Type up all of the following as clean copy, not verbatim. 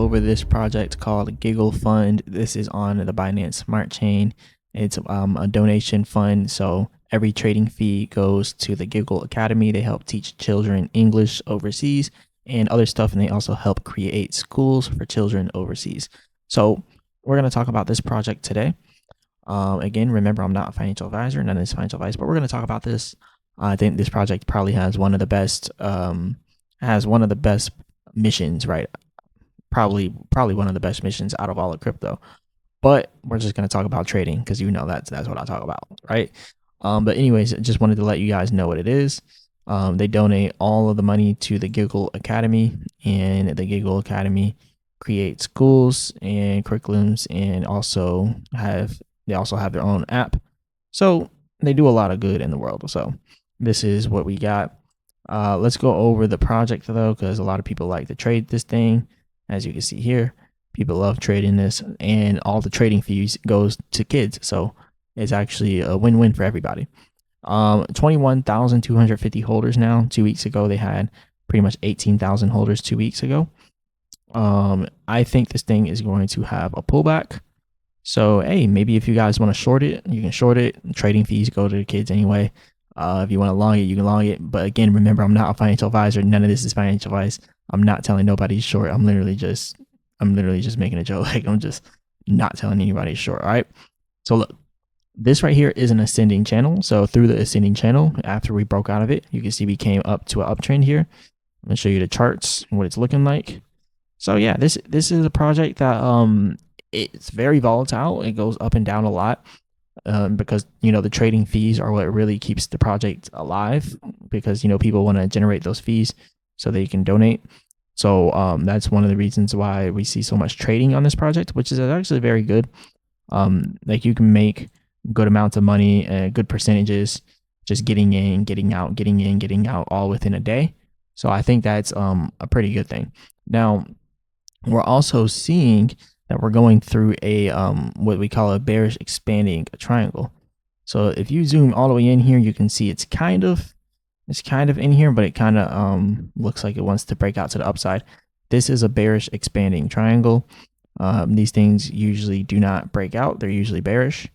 over this project called Giggle Fund. This is on the Binance Smart Chain. It's a donation fund, so every trading fee goes to the Giggle Academy. They help teach children English overseas and other stuff, and they also help create schools for children overseas. So we're going to talk about this project today. Again, remember, I'm not a financial advisor, none of this financial advice, but we're going to talk about this. I think this project probably has one of the best missions, right? Probably one of the best missions out of all of crypto. But we're just going to talk about trading because that's what I talk about, right? But anyways, just wanted to let you guys know what it is. They donate all of the money to the Giggle Academy, and the Giggle Academy creates schools and curriculums, and they also have their own app. So they do a lot of good in the world. So this is what we got. Let's go over the project though, because a lot of people like to trade this thing. As you can see here, people love trading this, and all the trading fees goes to kids. So it's actually a win-win for everybody. 21,250 holders now. 2 weeks ago, they had pretty much 18,000 holders 2 weeks ago. I think this thing is going to have a pullback. So, hey, maybe if you guys want to short it, you can short it. Trading fees go to the kids anyway. If you want to long it, you can long it. But again, remember, I'm not a financial advisor. None of this is financial advice. I'm not telling nobody short. I'm literally just making a joke. Like, I'm just not telling anybody short. All right. So look, this right here is an ascending channel. So through the ascending channel, after we broke out of it, you can see we came up to an uptrend here. I'm gonna show you the charts, what it's looking like. So yeah, this is a project that it's very volatile. It goes up and down a lot. Because the trading fees are what really keeps the project alive, because people want to generate those fees so they can donate. So that's one of the reasons why we see so much trading on this project, which is actually very good. Like, you can make good amounts of money and good percentages just getting in, getting out, getting in, getting out, all within a day. So I think that's a pretty good thing. Now, we're also seeing that we're going through a what we call a bearish expanding triangle. So if you zoom all the way in here, you can see it's kind of in here, but it kind of looks like it wants to break out to the upside. This is a bearish expanding triangle. These things usually do not break out. They're usually bearish.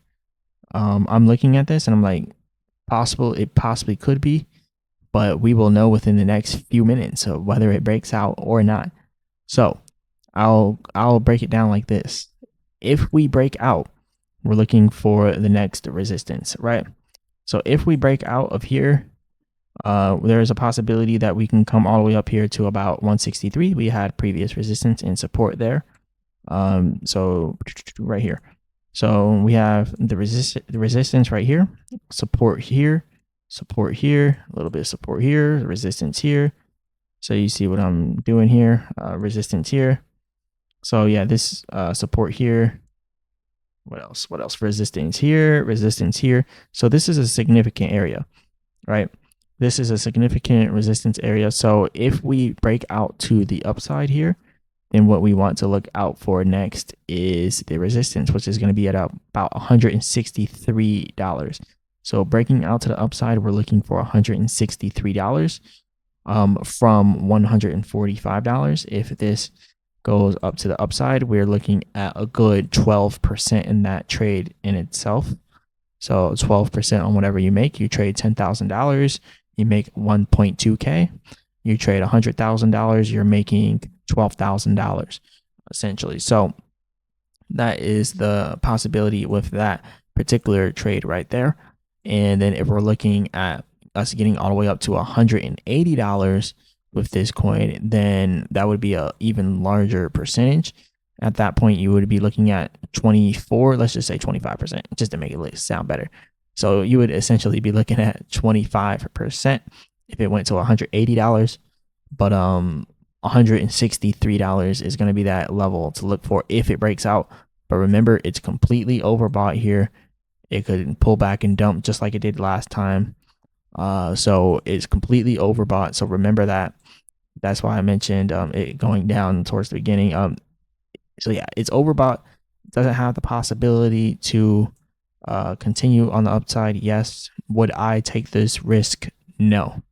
I'm looking at this and I'm like, it possibly could be, but we will know within the next few minutes of whether it breaks out or not. So I'll break it down like this. If we break out, we're looking for the next resistance, right? So if we break out of here, there's a possibility that we can come all the way up here to about 163. We had previous resistance and support there. So right here. So we have the resistance right here, support here, a little bit of support here, resistance here. So you see what I'm doing here, resistance here. So yeah, this support here. What else? Resistance here. So this is a significant area, right? This is a significant resistance area. So if we break out to the upside here, then what we want to look out for next is the resistance, which is going to be at about $163. So breaking out to the upside, we're looking for $163 from $145. If this goes up to the upside, we're looking at a good 12% in that trade in itself. So 12% on whatever you make. You trade $10,000, you make 1.2K. You trade $100,000, you're making $12,000 essentially. So that is the possibility with that particular trade right there. And then if we're looking at us getting all the way up to $180 with this coin, then that would be a even larger percentage. At that point, you would be looking at 24, let's just say 25%, just to make it sound better. So you would essentially be looking at 25% if it went to $180, but $163 is going to be that level to look for if it breaks out. But remember, it's completely overbought here. It could pull back and dump just like it did last time. So it's completely overbought. So remember that. That's why I mentioned it going down towards the beginning. So yeah, it's overbought. It doesn't have the possibility to continue on the upside. Yes. Would I take this risk? No.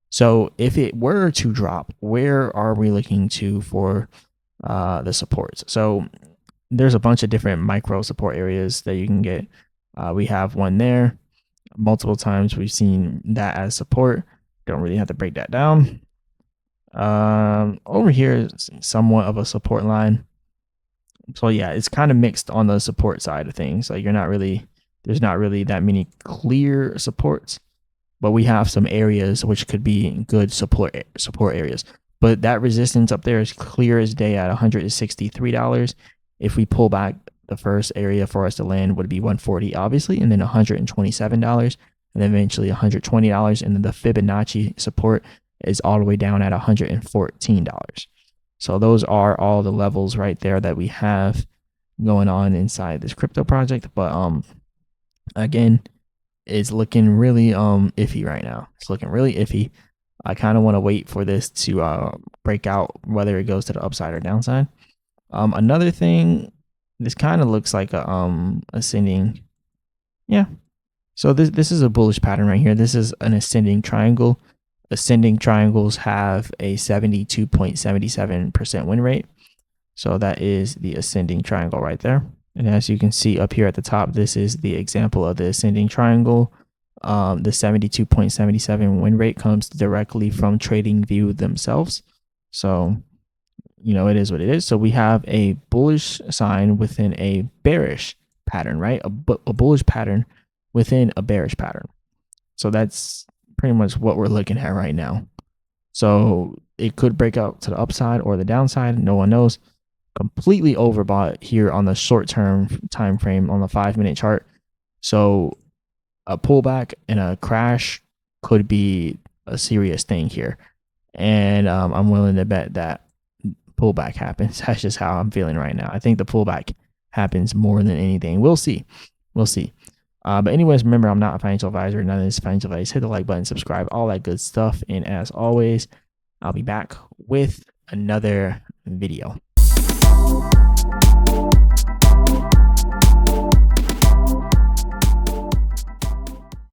So if it were to drop, where are we looking to for the supports. So there's a bunch of different micro support areas that you can get. We have one there. Multiple times we've seen that as support. Don't really have to break that down. Over here is somewhat of a support line. So yeah, it's kind of mixed on the support side of things. Like there's not really that many clear supports, but we have some areas which could be good support areas. But that resistance up there is clear as day at $163. If we pull back, the first area for us to land would be 140, obviously, and then $127, and then eventually $120, and then the Fibonacci support is all the way down at $114. So those are all the levels right there that we have going on inside this crypto project. But again, it's looking really iffy right now. It's looking really iffy. I kind of want to wait for this to break out, whether it goes to the upside or downside. Another thing, this kind of looks like a ascending. Yeah. So this is a bullish pattern right here. This is an ascending triangle. Ascending triangles have a 72.77% win rate. So that is the ascending triangle right there. And as you can see up here at the top, this is the example of the ascending triangle. The 72.77 win rate comes directly from TradingView themselves. So, you know, it is what it is. So we have a bullish sign within a bearish pattern, right? A bullish pattern within a bearish pattern. So that's pretty much what we're looking at right now. So it could break out to the upside or the downside. No one knows. Completely overbought here on the short-term time frame on the 5-minute chart. So a pullback and a crash could be a serious thing here. And I'm willing to bet that pullback happens. That's just how I'm feeling right now. I think the pullback happens more than anything. We'll see. We'll see. But anyways, remember, I'm not a financial advisor. None of this financial advice. Hit the like button, subscribe, all that good stuff. And as always, I'll be back with another video.